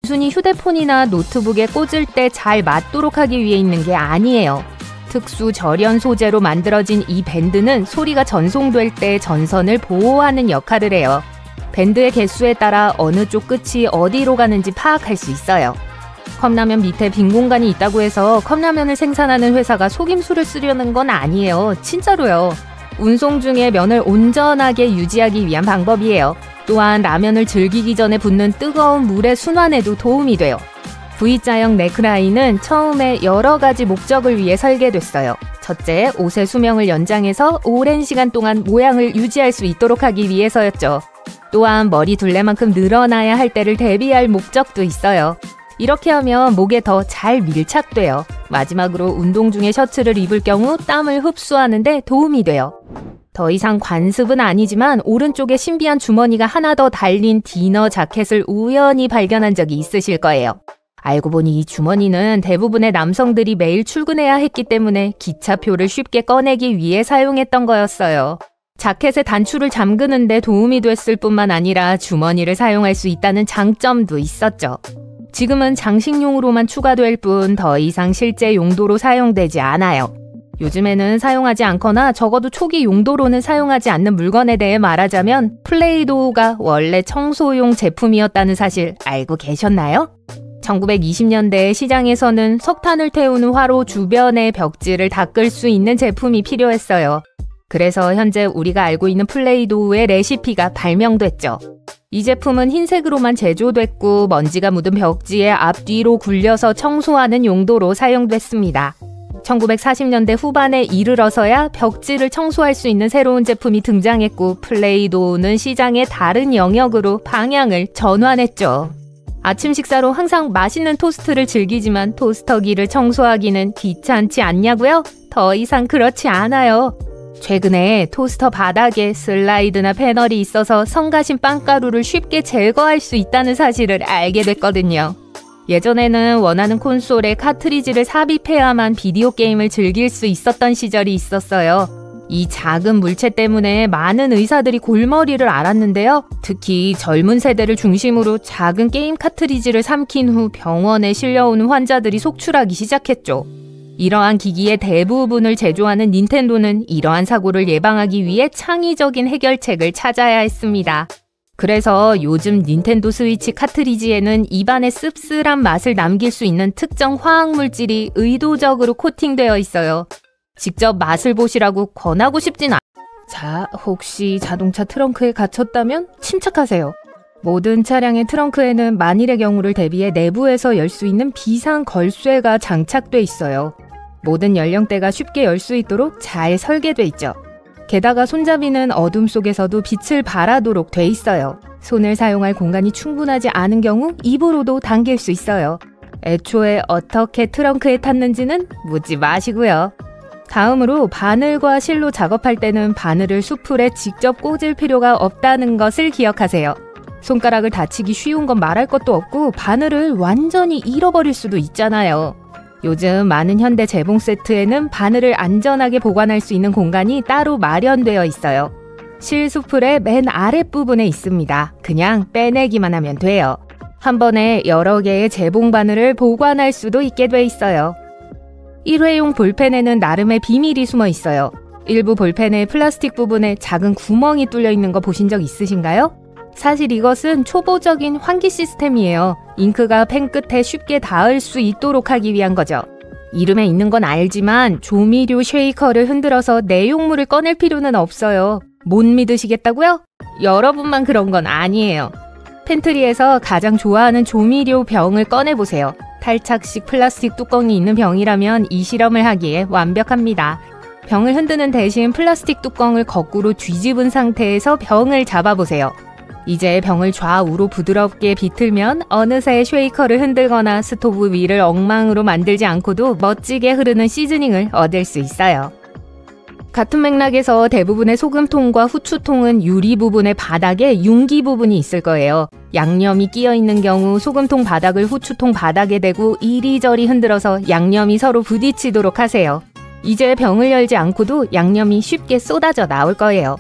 단순히 휴대폰이나 노트북에 꽂을 때 잘 맞도록 하기 위해 있는 게 아니에요. 특수 절연 소재로 만들어진 이 밴드는 소리가 전송될 때 전선을 보호하는 역할을 해요. 밴드의 개수에 따라 어느 쪽 끝이 어디로 가는지 파악할 수 있어요. 컵라면 밑에 빈 공간이 있다고 해서 컵라면을 생산하는 회사가 속임수를 쓰려는 건 아니에요. 진짜로요. 운송 중에 면을 온전하게 유지하기 위한 방법이에요. 또한 라면을 즐기기 전에 붓는 뜨거운 물의 순환에도 도움이 돼요. V자형 넥라인은 처음에 여러 가지 목적을 위해 설계됐어요. 첫째, 옷의 수명을 연장해서 오랜 시간 동안 모양을 유지할 수 있도록 하기 위해서였죠. 또한 머리 둘레만큼 늘어나야 할 때를 대비할 목적도 있어요. 이렇게 하면 목에 더 잘 밀착돼요. 마지막으로 운동 중에 셔츠를 입을 경우 땀을 흡수하는 데 도움이 돼요. 더 이상 관습은 아니지만 오른쪽에 신비한 주머니가 하나 더 달린 디너 자켓을 우연히 발견한 적이 있으실 거예요. 알고 보니 이 주머니는 대부분의 남성들이 매일 출근해야 했기 때문에 기차표를 쉽게 꺼내기 위해 사용했던 거였어요. 자켓의 단추를 잠그는 데 도움이 됐을 뿐만 아니라 주머니를 사용할 수 있다는 장점도 있었죠. 지금은 장식용으로만 추가될 뿐 더 이상 실제 용도로 사용되지 않아요. 요즘에는 사용하지 않거나 적어도 초기 용도로는 사용하지 않는 물건에 대해 말하자면 플레이도우가 원래 청소용 제품이었다는 사실 알고 계셨나요? 1920년대 시장에서는 석탄을 태우는 화로 주변의 벽지를 닦을 수 있는 제품이 필요했어요. 그래서 현재 우리가 알고 있는 플레이도우의 레시피가 발명됐죠. 이 제품은 흰색으로만 제조됐고 먼지가 묻은 벽지에 앞뒤로 굴려서 청소하는 용도로 사용됐습니다. 1940년대 후반에 이르러서야 벽지를 청소할 수 있는 새로운 제품이 등장했고 플레이도우는 시장의 다른 영역으로 방향을 전환했죠. 아침 식사로 항상 맛있는 토스트를 즐기지만 토스터기를 청소하기는 귀찮지 않냐고요? 더 이상 그렇지 않아요. 최근에 토스터 바닥에 슬라이드나 패널이 있어서 성가신 빵가루를 쉽게 제거할 수 있다는 사실을 알게 됐거든요. 예전에는 원하는 콘솔에 카트리지를 삽입해야만 비디오 게임을 즐길 수 있었던 시절이 있었어요. 이 작은 물체 때문에 많은 의사들이 골머리를 앓았는데요. 특히 젊은 세대를 중심으로 작은 게임 카트리지를 삼킨 후 병원에 실려오는 환자들이 속출하기 시작했죠. 이러한 기기의 대부분을 제조하는 닌텐도는 이러한 사고를 예방하기 위해 창의적인 해결책을 찾아야 했습니다. 그래서 요즘 닌텐도 스위치 카트리지에는 입안에 씁쓸한 맛을 남길 수 있는 특정 화학물질이 의도적으로 코팅되어 있어요. 직접 맛을 보시라고 권하고 싶진 않아요. 자, 혹시 자동차 트렁크에 갇혔다면 침착하세요. 모든 차량의 트렁크에는 만일의 경우를 대비해 내부에서 열 수 있는 비상 걸쇠가 장착돼 있어요. 모든 연령대가 쉽게 열 수 있도록 잘 설계돼 있죠. 게다가 손잡이는 어둠 속에서도 빛을 발하도록 돼 있어요. 손을 사용할 공간이 충분하지 않은 경우 입으로도 당길 수 있어요. 애초에 어떻게 트렁크에 탔는지는 묻지 마시고요. 다음으로 바늘과 실로 작업할 때는 바늘을 수풀에 직접 꽂을 필요가 없다는 것을 기억하세요. 손가락을 다치기 쉬운 건 말할 것도 없고 바늘을 완전히 잃어버릴 수도 있잖아요. 요즘 많은 현대 재봉 세트에는 바늘을 안전하게 보관할 수 있는 공간이 따로 마련되어 있어요. 실 수풀의 맨 아랫부분에 있습니다. 그냥 빼내기만 하면 돼요. 한 번에 여러 개의 재봉 바늘을 보관할 수도 있게 돼 있어요. 일회용 볼펜에는 나름의 비밀이 숨어 있어요. 일부 볼펜의 플라스틱 부분에 작은 구멍이 뚫려 있는 거 보신 적 있으신가요? 사실 이것은 초보적인 환기 시스템이에요. 잉크가 펜 끝에 쉽게 닿을 수 있도록 하기 위한 거죠. 이름에 있는 건 알지만 조미료 쉐이커를 흔들어서 내용물을 꺼낼 필요는 없어요. 못 믿으시겠다고요? 여러분만 그런 건 아니에요. 팬트리에서 가장 좋아하는 조미료 병을 꺼내보세요. 탈착식 플라스틱 뚜껑이 있는 병이라면 이 실험을 하기에 완벽합니다. 병을 흔드는 대신 플라스틱 뚜껑을 거꾸로 뒤집은 상태에서 병을 잡아보세요. 이제 병을 좌우로 부드럽게 비틀면 어느새 쉐이커를 흔들거나 스토브 위를 엉망으로 만들지 않고도 멋지게 흐르는 시즈닝을 얻을 수 있어요. 같은 맥락에서 대부분의 소금통과 후추통은 유리 부분의 바닥에 융기 부분이 있을 거예요. 양념이 끼어 있는 경우 소금통 바닥을 후추통 바닥에 대고 이리저리 흔들어서 양념이 서로 부딪히도록 하세요. 이제 병을 열지 않고도 양념이 쉽게 쏟아져 나올 거예요.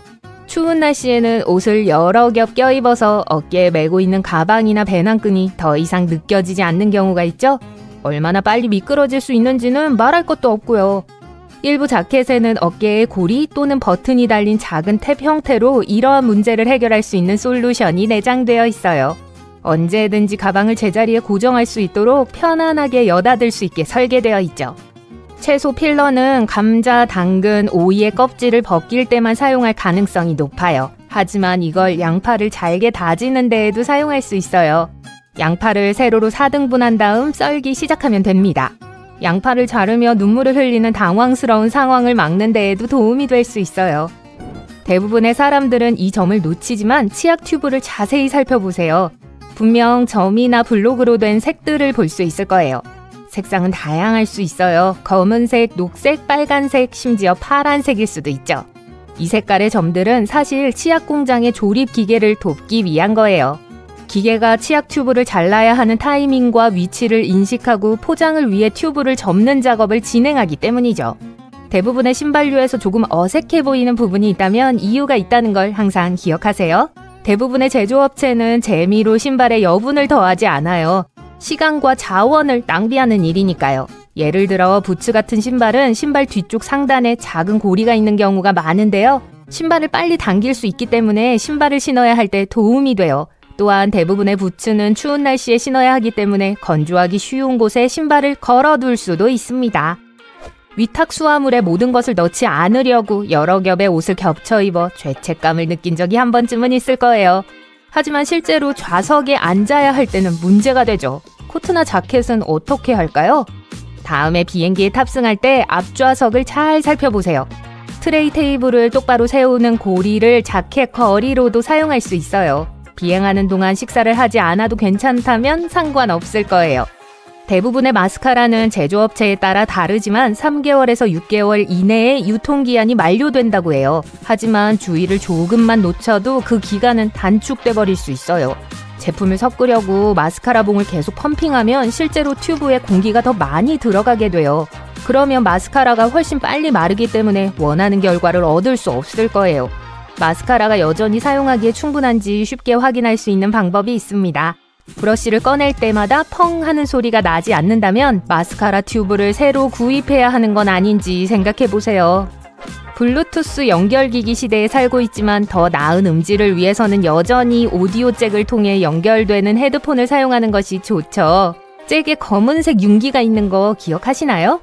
추운 날씨에는 옷을 여러 겹 껴입어서 어깨에 메고 있는 가방이나 배낭끈이 더 이상 느껴지지 않는 경우가 있죠. 얼마나 빨리 미끄러질 수 있는지는 말할 것도 없고요. 일부 자켓에는 어깨에 고리 또는 버튼이 달린 작은 탭 형태로 이러한 문제를 해결할 수 있는 솔루션이 내장되어 있어요. 언제든지 가방을 제자리에 고정할 수 있도록 편안하게 여닫을 수 있게 설계되어 있죠. 채소 필러는 감자, 당근, 오이의 껍질을 벗길 때만 사용할 가능성이 높아요. 하지만 이걸 양파를 잘게 다지는 데에도 사용할 수 있어요. 양파를 세로로 4등분한 다음 썰기 시작하면 됩니다. 양파를 자르며 눈물을 흘리는 당황스러운 상황을 막는 데에도 도움이 될 수 있어요. 대부분의 사람들은 이 점을 놓치지만 치약 튜브를 자세히 살펴보세요. 분명 점이나 블록으로 된 색들을 볼 수 있을 거예요. 색상은 다양할 수 있어요. 검은색, 녹색, 빨간색, 심지어 파란색일 수도 있죠. 이 색깔의 점들은 사실 치약 공장의 조립 기계를 돕기 위한 거예요. 기계가 치약 튜브를 잘라야 하는 타이밍과 위치를 인식하고 포장을 위해 튜브를 접는 작업을 진행하기 때문이죠. 대부분의 신발류에서 조금 어색해 보이는 부분이 있다면 이유가 있다는 걸 항상 기억하세요. 대부분의 제조업체는 재미로 신발에 여분을 더하지 않아요. 시간과 자원을 낭비하는 일이니까요. 예를 들어 부츠 같은 신발은 신발 뒤쪽 상단에 작은 고리가 있는 경우가 많은데요. 신발을 빨리 당길 수 있기 때문에 신발을 신어야 할 때 도움이 돼요. 또한 대부분의 부츠는 추운 날씨에 신어야 하기 때문에 건조하기 쉬운 곳에 신발을 걸어둘 수도 있습니다. 위탁 수화물에 모든 것을 넣지 않으려고 여러 겹의 옷을 겹쳐 입어 죄책감을 느낀 적이 한 번쯤은 있을 거예요. 하지만 실제로 좌석에 앉아야 할 때는 문제가 되죠. 코트나 자켓은 어떻게 할까요? 다음에 비행기에 탑승할 때 앞좌석을 잘 살펴보세요. 트레이 테이블을 똑바로 세우는 고리를 자켓 거리로도 사용할 수 있어요. 비행하는 동안 식사를 하지 않아도 괜찮다면 상관없을 거예요. 대부분의 마스카라는 제조업체에 따라 다르지만 3개월에서 6개월 이내에 유통기한이 만료된다고 해요. 하지만 주의를 조금만 놓쳐도 그 기간은 단축돼 버릴 수 있어요. 제품을 섞으려고 마스카라 봉을 계속 펌핑하면 실제로 튜브에 공기가 더 많이 들어가게 돼요. 그러면 마스카라가 훨씬 빨리 마르기 때문에 원하는 결과를 얻을 수 없을 거예요. 마스카라가 여전히 사용하기에 충분한지 쉽게 확인할 수 있는 방법이 있습니다. 브러쉬를 꺼낼 때마다 펑 하는 소리가 나지 않는다면 마스카라 튜브를 새로 구입해야 하는 건 아닌지 생각해보세요. 블루투스 연결기기 시대에 살고 있지만 더 나은 음질을 위해서는 여전히 오디오 잭을 통해 연결되는 헤드폰을 사용하는 것이 좋죠. 잭에 검은색 윤기가 있는 거 기억하시나요?